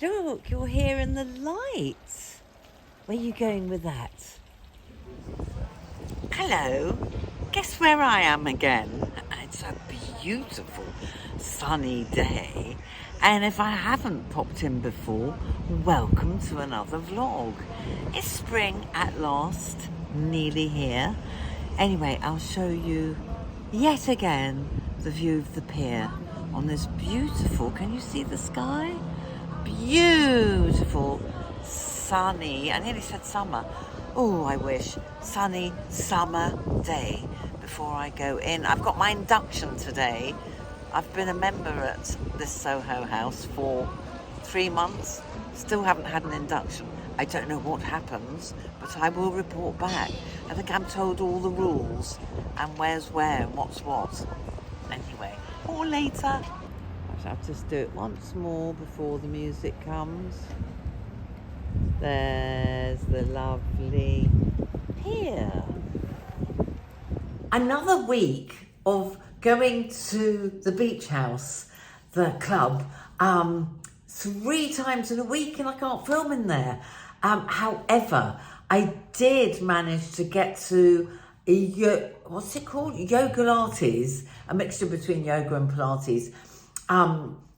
Look, you're here in the light. Where are you going with that? Hello. Guess where I am again? It's a beautiful sunny day. And if I haven't popped in before, welcome to another vlog. It's spring at last, nearly here. Anyway, I'll show you yet again the view of the pier on this beautiful, can you see the sky? Beautiful, sunny, I nearly said summer. Oh, I wish. Sunny summer day before I go in. I've got my induction today. I've been a member at this Soho house for 3 months. Still haven't had an induction. I don't know what happens, but I will report back. I think I'm told all the rules and where's where and what's what. Anyway, or later. I'll just do it once more before the music comes. There's the lovely pier. Another week of going to the beach house, the club, 3 times in a week, and I can't film in there. However, I did manage to get to what's it called? Yoga Lattes, a mixture between yoga and Pilates,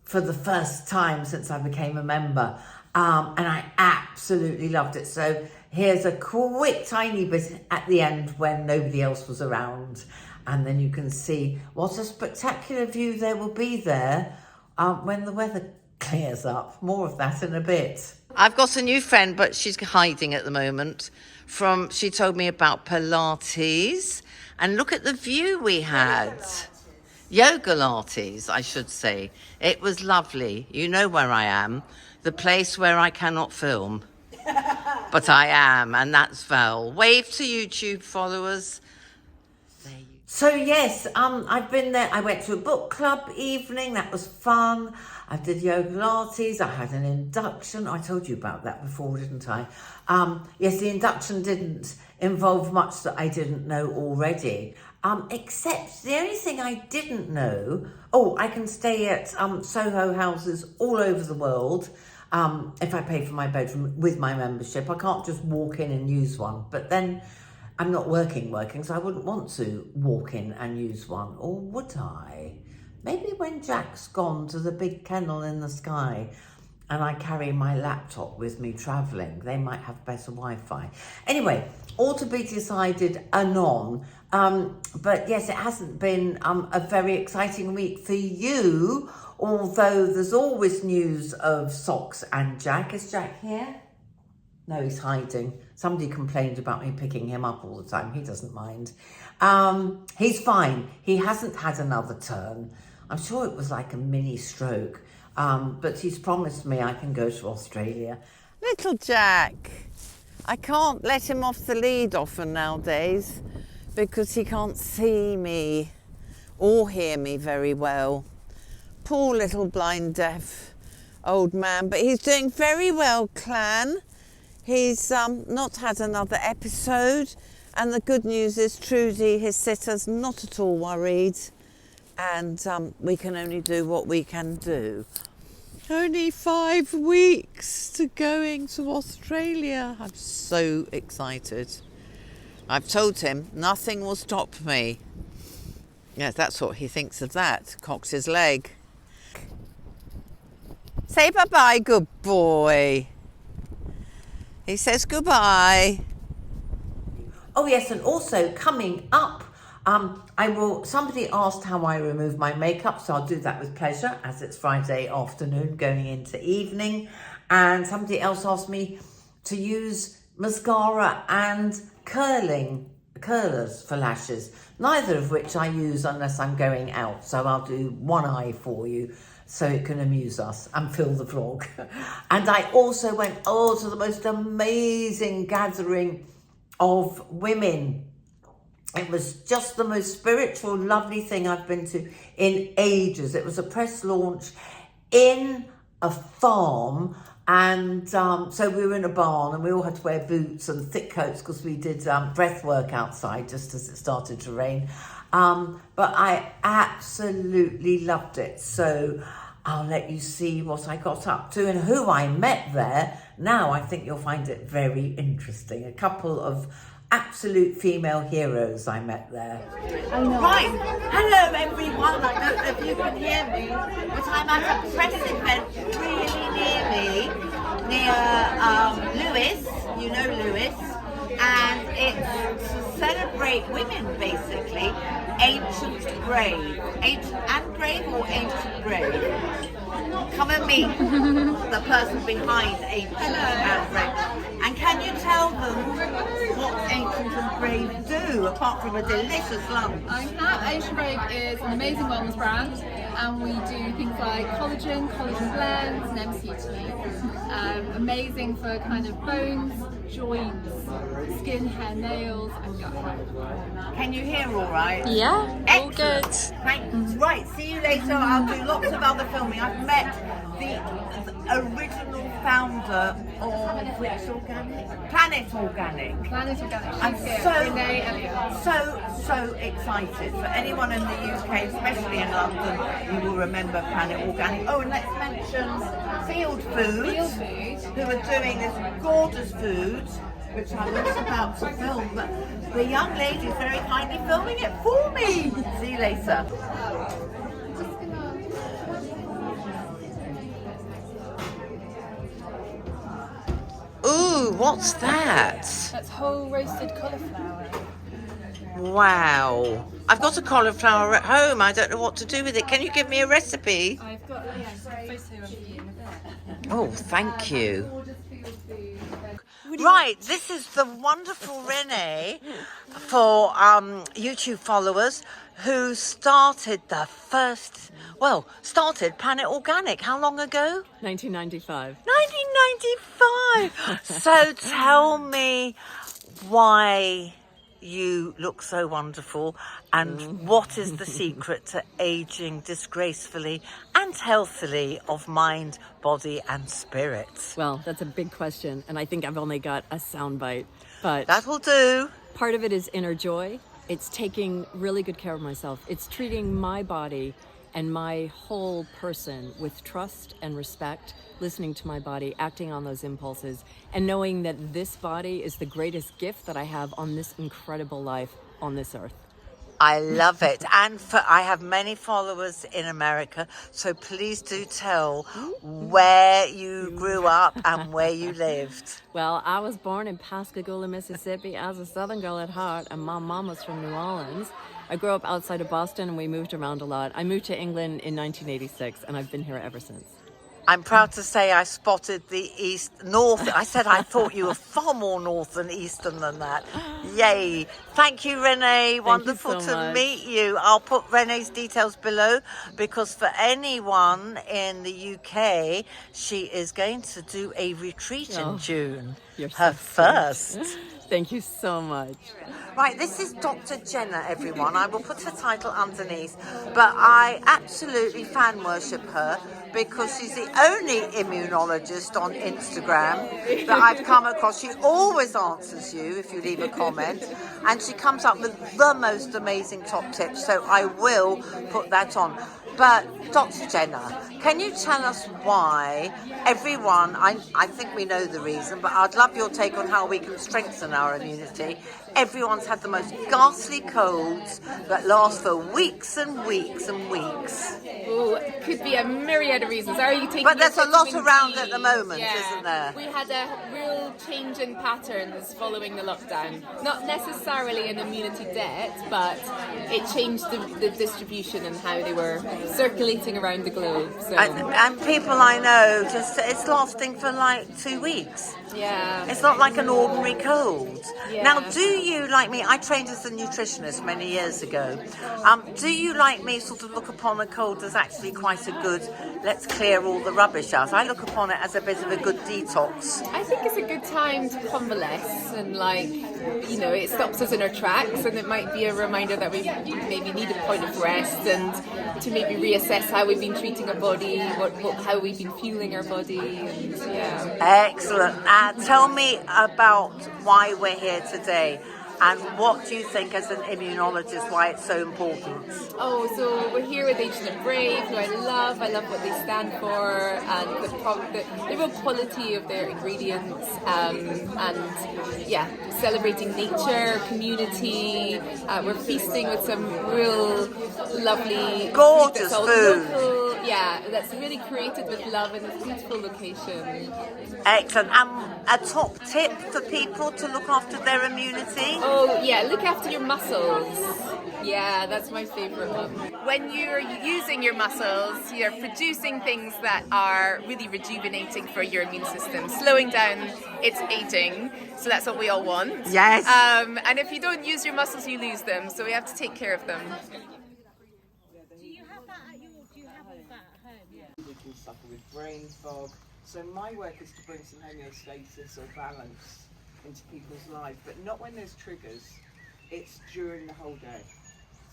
for the first time since I became a member. And I absolutely loved it. So here's a quick tiny bit at the end when nobody else was around. And then you can see what a spectacular view there will be there when the weather clears up. More of that in a bit. I've got a new friend, but she's hiding at the moment. She told me about Pilates. And look at the view we had. Yoga Lattes, I should say. It was lovely. You know where I am. The place where I cannot film. But I am, and that's Val. Wave to YouTube followers. So yes, I've been there. I went to a book club evening. That was fun. I did yoga Lattes. I had an induction. I told you about that before, didn't I? Yes, the induction didn't involve much that I didn't know already. Except the only thing I didn't know, I can stay at Soho houses all over the world if I pay for my bedroom with my membership. I can't just walk in and use one, but then I'm not working, so I wouldn't want to walk in and use one, or would I? Maybe when Jack's gone to the big kennel in the sky and I carry my laptop with me travelling, they might have better Wi-Fi. Anyway, all to be decided anon. But yes, it hasn't been a very exciting week for you, although there's always news of Socks and Jack. Is Jack here? No, he's hiding. Somebody complained about me picking him up all the time. He doesn't mind. He's fine. He hasn't had another turn. I'm sure it was like a mini stroke. But he's promised me I can go to Australia. Little Jack. I can't let him off the lead often nowadays because he can't see me or hear me very well. Poor little blind deaf old man, but he's doing very well, Clan. He's not had another episode, and the good news is Trudy, his sitter's not at all worried, and we can only do what we can do. Only 5 weeks to going to Australia. I'm so excited. I've told him nothing will stop me. Yes, that's what he thinks of that. Cocks his leg. Say bye-bye, good boy. He says goodbye. Oh yes, and also coming up, somebody asked how I remove my makeup, so I'll do that with pleasure as it's Friday afternoon going into evening. And somebody else asked me to use mascara and curlers for lashes, neither of which I use unless I'm going out. So I'll do one eye for you so it can amuse us and fill the vlog. And I also went to the most amazing gathering of women. It was just the most spiritual, lovely thing I've been to in ages. It was a press launch in a farm, and so we were in a barn and we all had to wear boots and thick coats because we did breathwork outside just as it started to rain. But I absolutely loved it. So I'll let you see what I got up to and who I met there. Now I think you'll find it very interesting. A couple of absolute female heroes I met there. Right, hello everyone. I don't know if you can hear me, but I'm at a press event really near me, near Lewis, you know Lewis, and it's to celebrate women basically, ancient brave. Ancient and brave or ancient brave? Come and meet the person behind Ancient and Brave. And can you tell them what Ancient and Brave do, apart from a delicious lunch? Ancient Brave is an amazing wellness brand, and we do things like collagen blends, and MCT. Amazing for kind of bones, joints, skin, hair, nails, and gut health. Can you hear all right? Yeah, all good. Thanks. Right, see you later. I'll do lots of other filming. I've met the original founder of which organic? Planet Organic. I'm so excited. For anyone in the UK, especially in London, you will remember Planet Organic. Oh, and let's mention Field Foods, who are doing this gorgeous food, which I was about to film, but the young lady is very kindly filming it for me. See you later. Ooh, what's that? That's whole roasted cauliflower. Wow. I've got a cauliflower at home. I don't know what to do with it. Can you give me a recipe? I've got a photo of you in a bit. Oh, thank you. Right, this is the wonderful Renee for YouTube followers who started started Planet Organic. How long ago? 1995. 1995! So tell me why you look so wonderful and what is the secret to aging disgracefully and healthily of mind, body and spirit? Well, that's a big question, and I think I've only got a soundbite, but That will do. part of it is inner joy. It's taking really good care of myself. It's treating my body and my whole person with trust and respect, listening to my body, acting on those impulses, and knowing that this body is the greatest gift that I have on this incredible life on this earth. I love it. And I have many followers in America, so please do tell where you grew up and where you lived. Well, I was born in Pascagoula, Mississippi as a Southern girl at heart, and my mom was from New Orleans. I grew up outside of Boston and we moved around a lot. I moved to England in 1986 and I've been here ever since. I'm proud to say I spotted the north. I said I thought you were far more north and eastern than that. Yay. Thank you, Renee. Wonderful to meet you. I'll put Renee's details below because for anyone in the UK, she is going to do a retreat in June. Her first. Thank you so much. Right, this is Dr. Jenna, everyone. I will put her title underneath, but I absolutely fan worship her because she's the only immunologist on Instagram that I've come across. She always answers you if you leave a comment, and she comes up with the most amazing top tips, so I will put that on. But Dr. Jenna, can you tell us why everyone, I think we know the reason, but I'd love your take on how we can strengthen our immunity. Everyone's had the most ghastly colds that last for weeks and weeks and weeks. Oh, it could be a myriad of reasons. Are you taking? But there's a lot vitamin around D? at the moment, Yeah. isn't there? We had a real change in patterns following the lockdown. Not necessarily an immunity debt, but it changed the distribution and how they were circulating around the globe. So And people I know, it's lasting for like 2 weeks. yeah. It's not like an ordinary cold. Yeah. Now, do you, like me, I trained as a nutritionist many years ago. Do you, like me, sort of look upon a cold as actually quite a good, let's clear all the rubbish out? I look upon it as a bit of a good detox. I think it's a good time to convalesce and it stops us in our tracks, and it might be a reminder that we maybe need a point of rest and to maybe reassess how we've been treating our body, how we've been fueling our body, and yeah. Excellent. Tell me about why we're here today. and what do you think as an immunologist why it's so important? Oh, so we're here with Ancient and Brave, who I love what they stand for, and the real quality of their ingredients, and yeah, celebrating nature, community. We're feasting with some real lovely, gorgeous food. Local, yeah, that's really created with love in this beautiful location. Excellent. A top tip for people to look after their immunity? Oh yeah, look after your muscles. Yeah, that's my favourite one. When you're using your muscles, you're producing things that are really rejuvenating for your immune system, slowing down its aging. So that's what we all want. Yes. And if you don't use your muscles, you lose them. So we have to take care of them. Do you have all of that at home? Yeah. We can suffer with brain fog. So my work is to bring some homeostasis or balance into people's life, but not when there's triggers. It's during the whole day.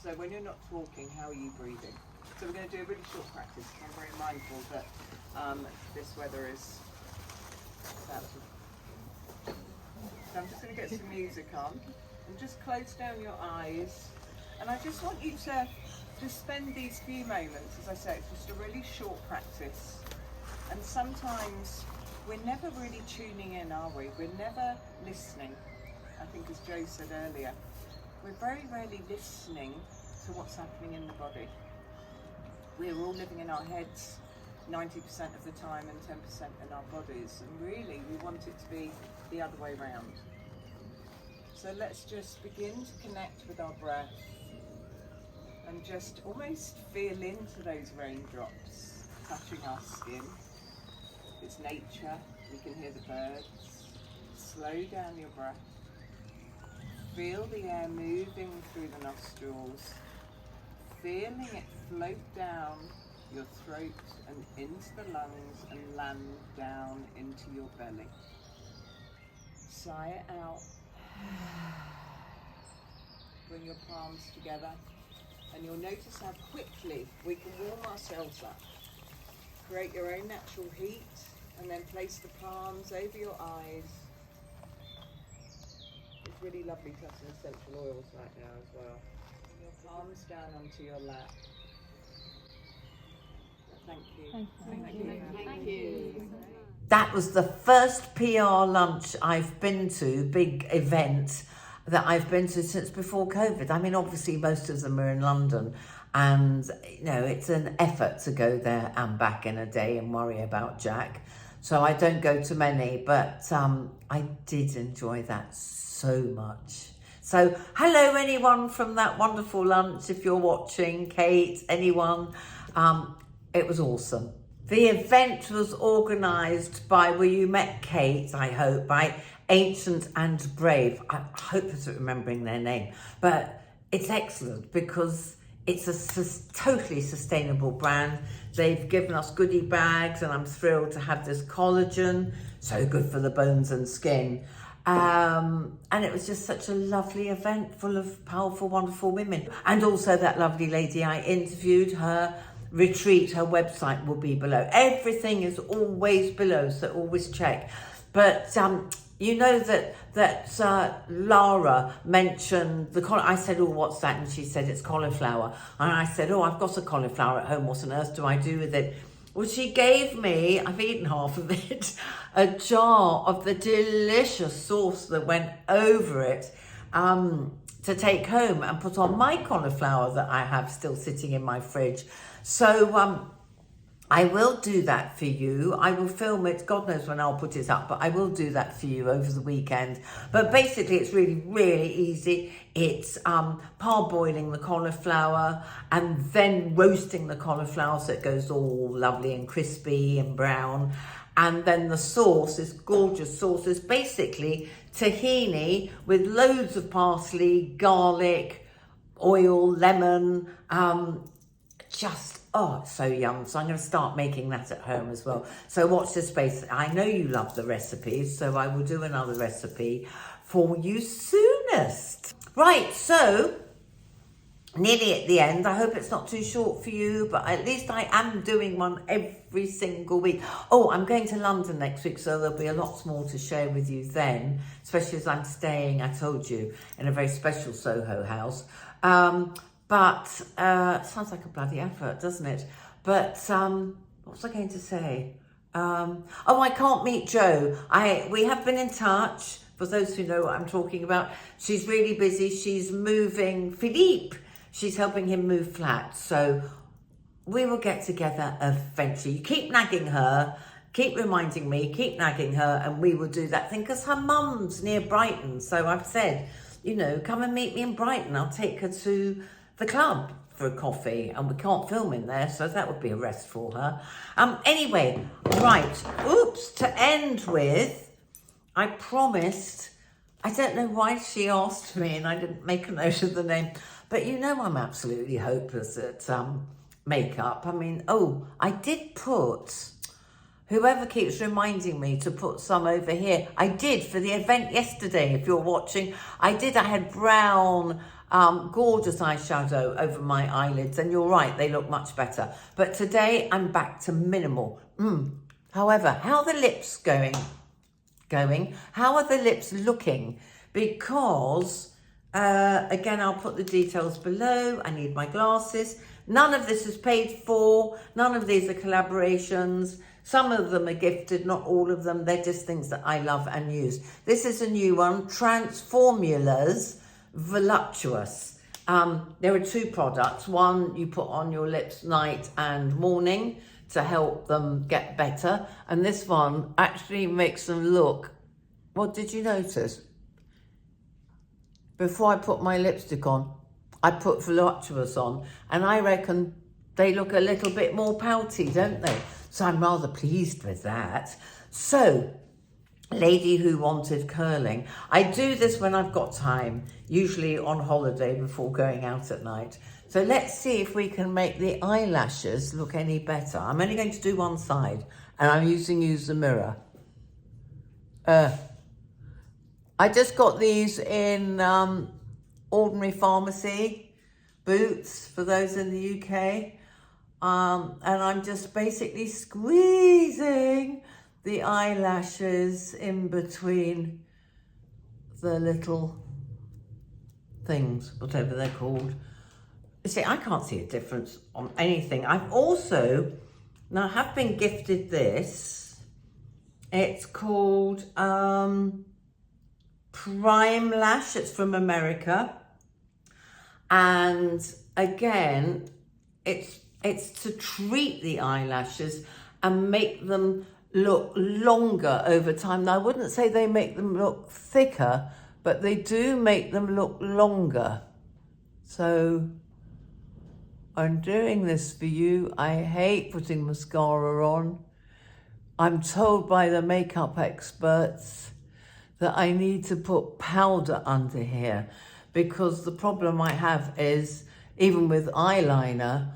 So when you're not talking, how are you breathing? So we're going to do a really short practice. I'm very mindful that this weather is about to... So I'm just going to get some music on and just close down your eyes. And I just want you to just spend these few moments, as I say, it's just a really short practice. And sometimes we're never really tuning in, are we? We're never listening. I think as Joe said earlier, we're very rarely listening to what's happening in the body. We're all living in our heads 90% of the time and 10% in our bodies. And really, we want it to be the other way around. So let's just begin to connect with our breath and just almost feel into those raindrops touching our skin. It's nature, we can hear the birds. Slow down your breath. Feel the air moving through the nostrils. Feeling it float down your throat and into the lungs and land down into your belly. Sigh it out. Bring your palms together and you'll notice how quickly we can warm ourselves up. Create your own natural heat and then place the palms over your eyes. It's really lovely to have some essential oils right now as well. Bring your palms down onto your lap. Thank you. Thank you. That was the first PR lunch I've been to, big event that I've been to since before COVID. I mean, obviously most of them are in London, and you know, it's an effort to go there and back in a day and worry about Jack. So I don't go to many, but I did enjoy that so much. So hello anyone from that wonderful lunch, if you're watching, Kate, anyone, it was awesome. The event was organised by, well, you met Kate, I hope, by Ancient and Brave. I hope I'm remembering their name, but it's excellent because it's a totally sustainable brand. They've given us goodie bags and I'm thrilled to have this collagen, so good for the bones and skin. And it was just such a lovely event full of powerful, wonderful women. And also that lovely lady I interviewed, her retreat, her website will be below. Everything is always below, so always check. But you know that Lara mentioned I said, oh, what's that? And she said, it's cauliflower. And I said, oh, I've got a cauliflower at home. What on earth do I do with it? Well, she gave me, I've eaten half of it, a jar of the delicious sauce that went over it to take home and put on my cauliflower that I have still sitting in my fridge. So I will do that for you. I will film it. God knows when I'll put it up, but I will do that for you over the weekend. But basically, it's really, really easy. It's parboiling the cauliflower and then roasting the cauliflower so it goes all lovely and crispy and brown. And then the sauce, this gorgeous sauce, is basically tahini with loads of parsley, garlic, oil, lemon, oh, it's so yum. So I'm going to start making that at home as well. So watch this space. I know you love the recipes, so I will do another recipe for you soonest. Right, so nearly at the end. I hope it's not too short for you, but at least I am doing one every single week. Oh, I'm going to London next week, so there'll be a lot more to share with you then, especially as I'm staying, I told you, in a very special Soho house. But sounds like a bloody effort, doesn't it? But what was I going to say? Oh, I can't meet Jo. We have been in touch. For those who know what I'm talking about, she's really busy. She's moving Philippe. She's helping him move flat. So we will get together eventually. You keep nagging her, keep reminding me, keep nagging her, and we will do that thing because her mum's near Brighton. So I've said, you know, come and meet me in Brighton. I'll take her to the club for a coffee, and we can't film in there, so that would be a rest for her. Anyway, right, oops, to end with, I promised, I don't know why she asked me and I didn't make a note of the name, but you know I'm absolutely hopeless at makeup. I mean, oh, I did put, whoever keeps reminding me to put some over here, I did for the event yesterday, if you're watching, I had brown, gorgeous eyeshadow over my eyelids, and you're right, they look much better. But today I'm back to minimal. However, how are the lips going? How are the lips looking? Because, again, I'll put the details below. I need my glasses. None of this is paid for. None of these are collaborations. Some of them are gifted, not all of them. They're just things that I love and use. This is a new one, Transformulas Voluptuous. There are two products. One you put on your lips night and morning to help them get better. And this one actually makes them look, what did you notice? Before I put my lipstick on, I put Voluptuous on, and I reckon they look a little bit more pouty, don't they? So I'm rather pleased with that. So, lady who wanted curling. I do this when I've got time, usually on holiday before going out at night. So let's see if we can make the eyelashes look any better. I'm only going to do one side, and I'm use the mirror. I just got these in Ordinary Pharmacy, Boots, for those in the UK. And I'm just basically squeezing the eyelashes in between the little things, whatever they're called. You see, I can't see a difference on anything. I've also, now I have been gifted this. It's called Prime Lash. It's from America. And again, it's to treat the eyelashes and make them look longer over time. Now, I wouldn't say they make them look thicker, but they do make them look longer. So I'm doing this for you. I hate putting mascara on. I'm told by the makeup experts that I need to put powder under here, because the problem I have is, even with eyeliner,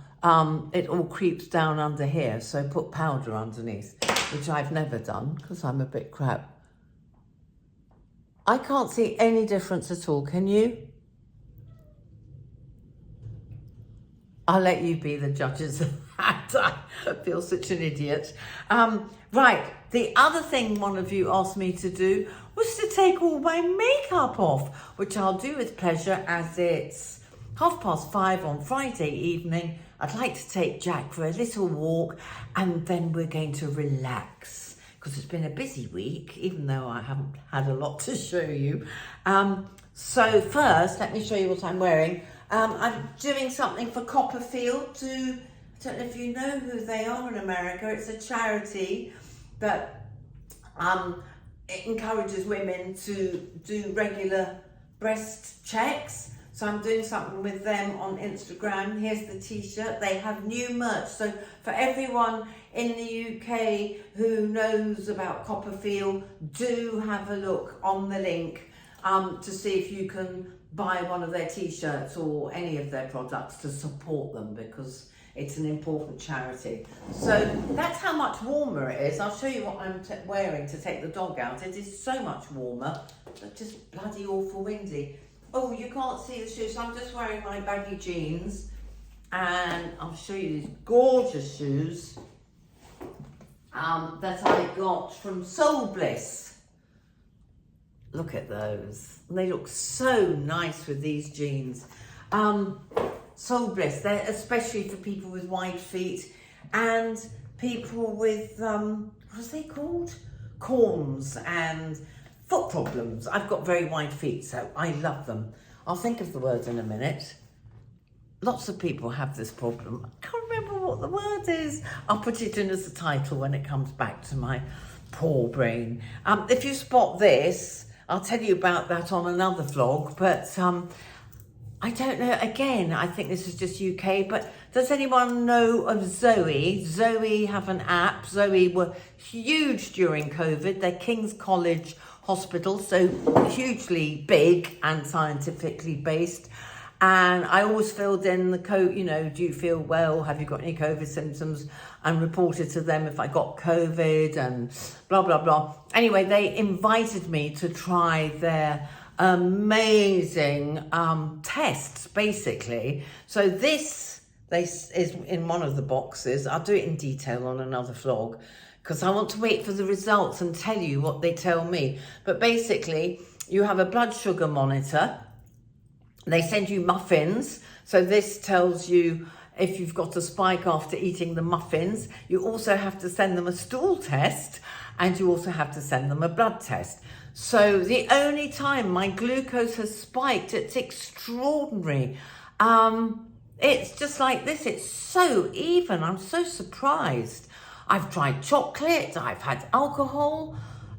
it all creeps down under here. So put powder underneath, which I've never done because I'm a bit crap. I can't see any difference at all. Can you? I'll let you be the judges of that. I feel such an idiot. Right, the other thing one of you asked me to do was to take all my makeup off, which I'll do with pleasure, as it's 5:30 on Friday evening. I'd like to take Jack for a little walk, and then we're going to relax, because it's been a busy week, even though I haven't had a lot to show you. So first, let me show you what I'm wearing. I'm doing something for Copperfield. I don't know if you know who they are in America. It's a charity that it encourages women to do regular breast checks. So I'm doing something with them on Instagram. Here's the t-shirt. They have new merch. So for everyone in the UK who knows about Copperfield, do have a look on the link to see if you can buy one of their t-shirts or any of their products to support them, because it's an important charity. So that's how much warmer it is. I'll show you what I'm wearing to take the dog out. It is so much warmer, but just bloody awful windy. Oh, you can't see the shoes. So I'm just wearing my baggy jeans, and I'll show you these gorgeous shoes that I got from Soul Bliss. Look at those. They look so nice with these jeans. Soul Bliss, they're especially for people with wide feet and people with, what are they called? Corns and foot problems. I've got very wide feet, so I love them. I'll think of the word in a minute. Lots of people have this problem. I can't remember what the word is. I'll put it in as a title when it comes back to my poor brain. If you spot this, I'll tell you about that on another vlog, but I don't know, again, I think this is just UK, but does anyone know of Zoe? Zoe have an app. Zoe were huge during COVID. They're King's College Hospital, so hugely big and scientifically based. And I always filled in the code, you know, do you feel well? Have you got any COVID symptoms? And reported to them if I got COVID and blah, blah, blah. Anyway, they invited me to try their amazing tests, basically. So this is in one of the boxes. I'll do it in detail on another vlog because I want to wait for the results and tell you what they tell me. But basically, you have a blood sugar monitor. They send you muffins. So this tells you if you've got a spike after eating the muffins. You also have to send them a stool test, and you also have to send them a blood test. So the only time my glucose has spiked, it's extraordinary. It's just like this. It's so even. I'm so surprised. I've tried chocolate, I've had alcohol,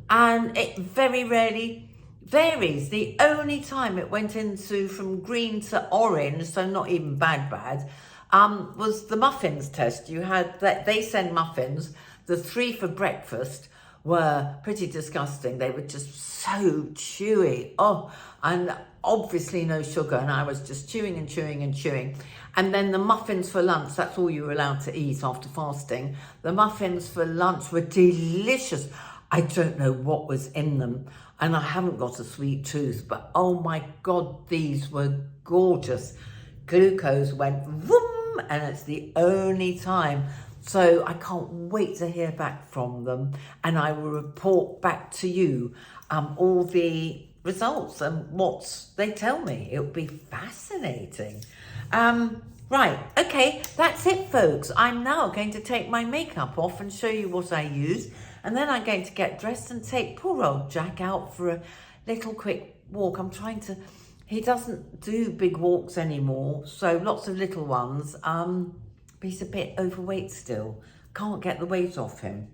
and it very rarely varies. The only time it went into from green to orange, so not even bad, was the muffins test. You had that, they send muffins. The 3 for breakfast were pretty disgusting. They were just so chewy. Oh, and obviously no sugar. And I was just chewing and chewing and chewing. And then the muffins for lunch, that's all you were allowed to eat after fasting. The muffins for lunch were delicious. I don't know what was in them. And I haven't got a sweet tooth, but oh my God, these were gorgeous. Glucose went vroom, and it's the only time. So I can't wait to hear back from them, and I will report back to you all the results and what they tell me. It'll be fascinating. Right, okay, that's it, folks. I'm now going to take my makeup off and show you what I use, and then I'm going to get dressed and take poor old Jack out for a little quick walk. I'm trying to, he doesn't do big walks anymore, so lots of little ones. But he's a bit overweight still. Can't get the weight off him.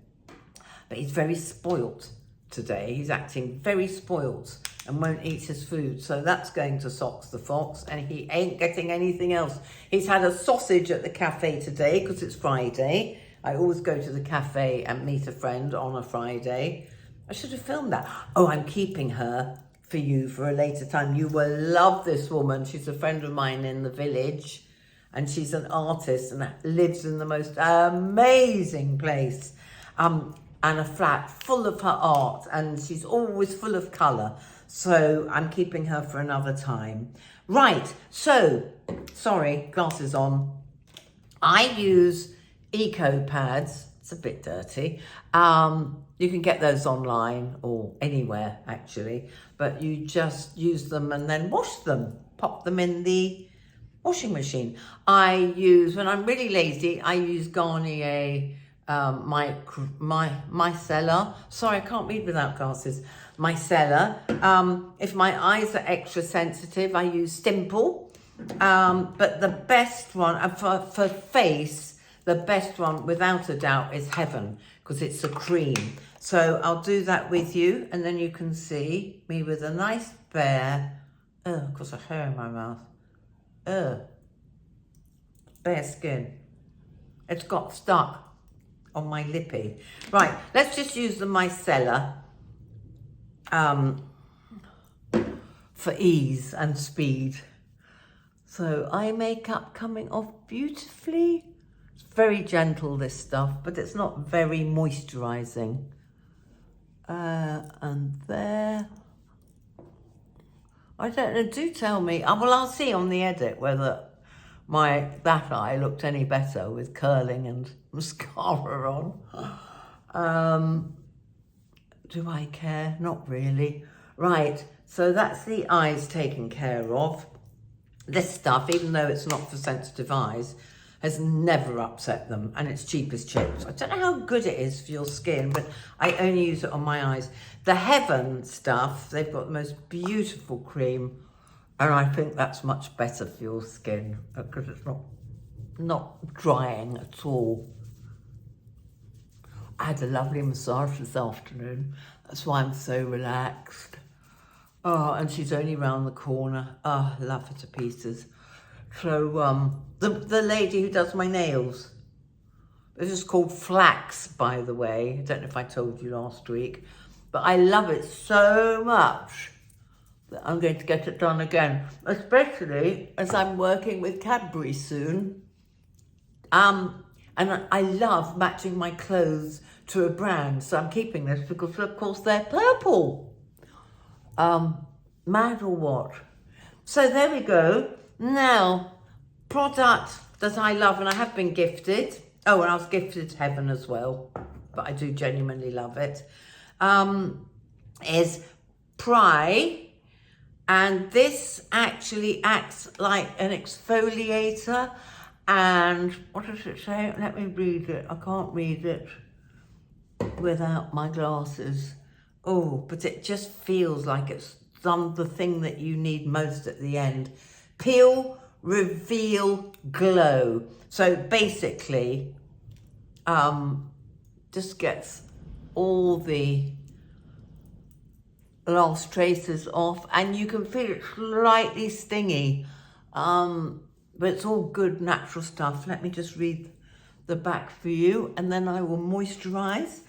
But he's very spoilt today. He's acting very spoilt and won't eat his food. So that's going to Socks the Fox, and he ain't getting anything else. He's had a sausage at the cafe today because it's Friday. I always go to the cafe and meet a friend on a Friday. I should have filmed that. Oh, I'm keeping her for you for a later time. You will love this woman. She's a friend of mine in the village, and she's an artist and lives in the most amazing place. And a flat full of her art, and she's always full of colour. So I'm keeping her for another time. Right, so, sorry, glasses on. I use eco pads. It's a bit dirty. You can get those online or anywhere actually, but you just use them and then wash them, pop them in the washing machine. I use, when I'm really lazy, I use Garnier micellar. Sorry, I can't read without glasses. Micellar. If my eyes are extra sensitive, I use Stimple. But the best one, for face, the best one without a doubt is Heaven, because it's a cream. So I'll do that with you, and then you can see me with a nice bare, of course, a hair in my mouth. Bare skin. It's got stuck on my lippy. Right, let's just use the micellar for ease and speed. So eye makeup coming off beautifully. It's very gentle, this stuff, but it's not very moisturizing. And there. I don't know, do tell me. Well, I'll see on the edit whether that eye looked any better with curling and mascara on. Do I care? Not really. Right, so that's the eyes taken care of. This stuff, even though it's not for sensitive eyes, has never upset them, and it's cheap as chips. I don't know how good it is for your skin, but I only use it on my eyes. The Heaven stuff, they've got the most beautiful cream, and I think that's much better for your skin because it's not drying at all. I had a lovely massage this afternoon. That's why I'm so relaxed. Oh, and she's only round the corner. Oh, I love her to pieces. So, the lady who does my nails, this is called Flax, by the way. I don't know if I told you last week, but I love it so much that I'm going to get it done again, especially as I'm working with Cadbury soon. And I love matching my clothes to a brand, so I'm keeping this because, of course, they're purple. Mad or what? So there we go. Now, product that I love and I have been gifted. Oh, and I was gifted Heaven as well, but I do genuinely love it. Is Pry, and this actually acts like an exfoliator. And what does it say? Let me read it. I can't read it without my glasses. Oh, but it just feels like it's done the thing that you need most at the end. Peel, reveal, glow. So basically, just gets all the last traces off, and you can feel it slightly stingy. But it's all good natural stuff. Let me just read the back for you, and then I will moisturize,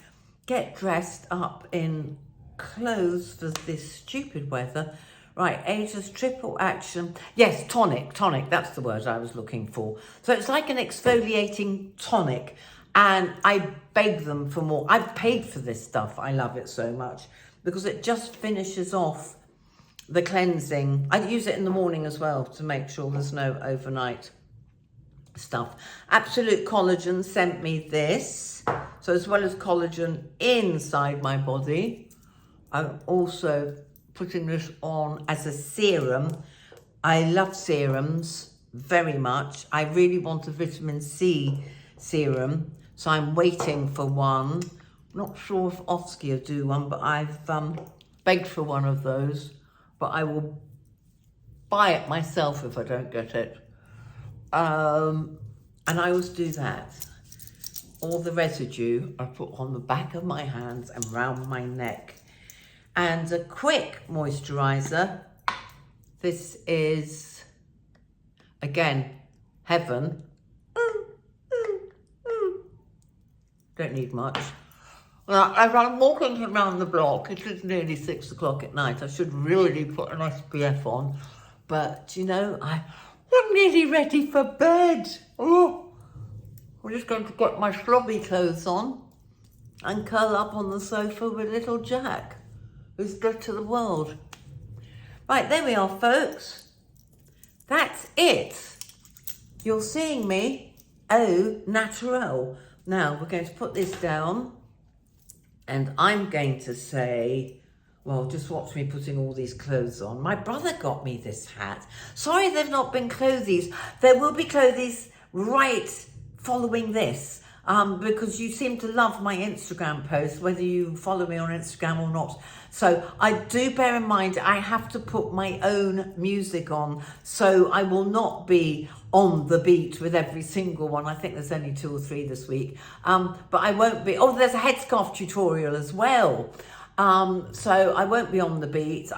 get dressed up in clothes for this stupid weather. Right, Asia's triple action. Yes, tonic, that's the word I was looking for. So it's like an exfoliating tonic, and I beg them for more. I've paid for this stuff. I love it so much because it just finishes off the cleansing. I use it in the morning as well to make sure there's no overnight stuff. Absolute Collagen sent me this. So as well as collagen inside my body, I'm also putting this on as a serum. I love serums very much. I really want a vitamin C serum, so I'm waiting for one. Not sure if Ofsky will do one, but I've begged for one of those. But I will buy it myself if I don't get it. And I always do that. All the residue I put on the back of my hands and round my neck. And a quick moisturizer. This is, again, Heaven. Don't need much. Well, as I'm walking around the block, it is nearly 6 o'clock at night. I should really put an SPF on. But, you know, I'm nearly ready for bed. Oh, I'm just going to get my slobby clothes on and curl up on the sofa with little Jack, who's dead to the world. Right, there we are, folks. That's it. You're seeing me au naturel. Now, we're going to put this down. And I'm going to say, well, just watch me putting all these clothes on. My brother got me this hat. Sorry they've not been clothies. There will be clothies right following this, because you seem to love my Instagram posts, whether you follow me on Instagram or not. So I do bear in mind, I have to put my own music on. So I will not be on the beat with every single one. I think there's only 2 or 3 this week. But I won't be, oh, there's a headscarf tutorial as well. So I won't be on the beat.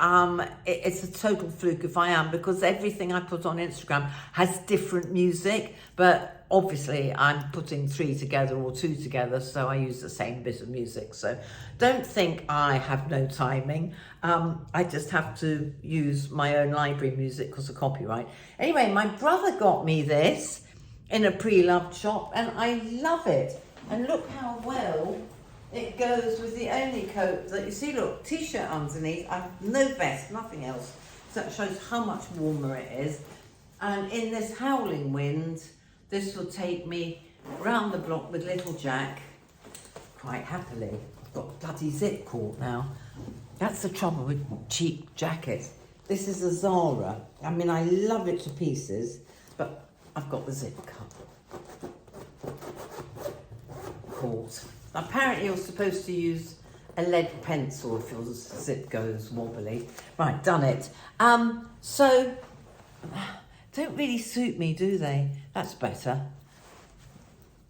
It's a total fluke if I am, because everything I put on Instagram has different music, but obviously I'm putting 3 together or 2 together, so I use the same bit of music. So don't think I have no timing. I just have to use my own library music because of copyright. Anyway, my brother got me this in a pre-loved shop, and I love it. And look how well it goes with the only coat that you see. Look, t-shirt underneath. I've no vest, nothing else. So that shows how much warmer it is. And in this howling wind, this will take me round the block with little Jack quite happily. I've got bloody zip caught now. That's the trouble with cheap jackets. This is a Zara. I mean, I love it to pieces, but I've got the zip cut caught. Apparently you're supposed to use a lead pencil if your zip goes wobbly. Right, done it. So, don't really suit me, do they? That's better.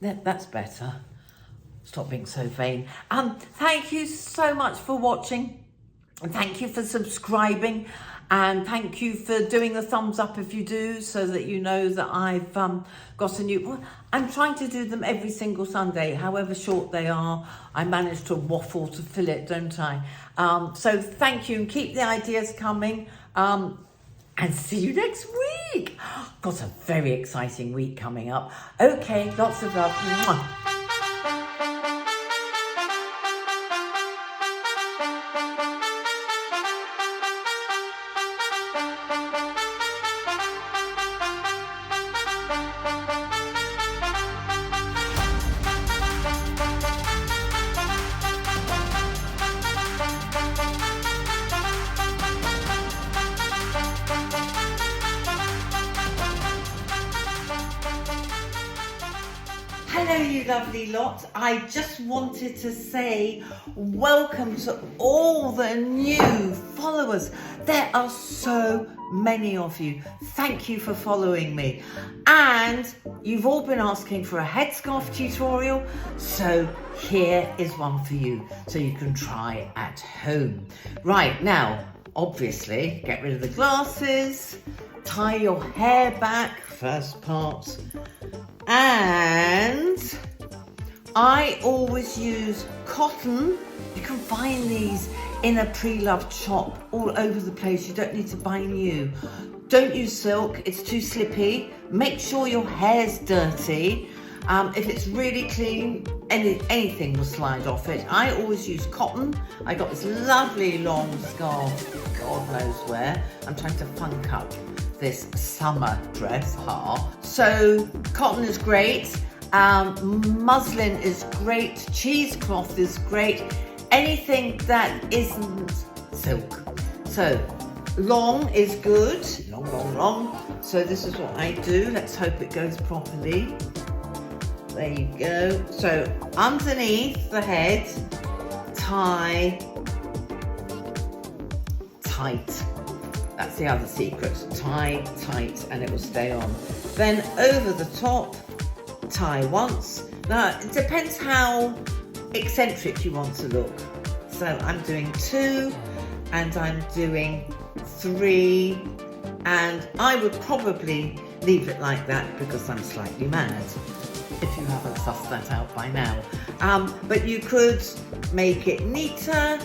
That's better. Stop being so vain. Thank you so much for watching. And thank you for subscribing. And thank you for doing the thumbs up if you do, so that you know that I've got a new... I'm trying to do them every single Sunday, however short they are. I manage to waffle to fill it, don't I? So thank you, and keep the ideas coming. And see you next week. Got a very exciting week coming up. Okay, lots of love. Mwah. Hello, you lovely lot. I just wanted to say welcome to all the new followers. There are so many of you. Thank you for following me. And you've all been asking for a headscarf tutorial, so here is one for you, so you can try at home. Right, now, obviously, get rid of the glasses, tie your hair back, first part. And I always use cotton. You can find these in a pre-loved shop all over the place. You don't need to buy new. Don't use silk, it's too slippy. Make sure your hair's dirty. If it's really clean, anything will slide off it. I always use cotton. I got this lovely long scarf, God knows where. I'm trying to funk up this summer dress. So cotton is great, muslin is great, cheesecloth is great, anything that isn't silk. So long is good, long. So this is what I do. Let's hope it goes properly. There you go. So underneath the head, tie tight. That's the other secret. Tie tight and it will stay on. Then over the top, tie once. Now, it depends how eccentric you want to look. So I'm doing 2 and I'm doing 3. And I would probably leave it like that because I'm slightly mad, if you haven't sussed that out by now. But you could make it neater,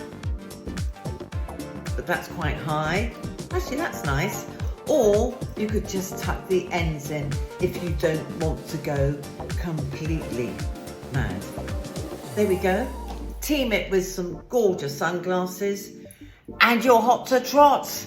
but that's quite high. Actually, that's nice. Or you could just tuck the ends in if you don't want to go completely mad. There we go. Team it with some gorgeous sunglasses and you're hot to trot.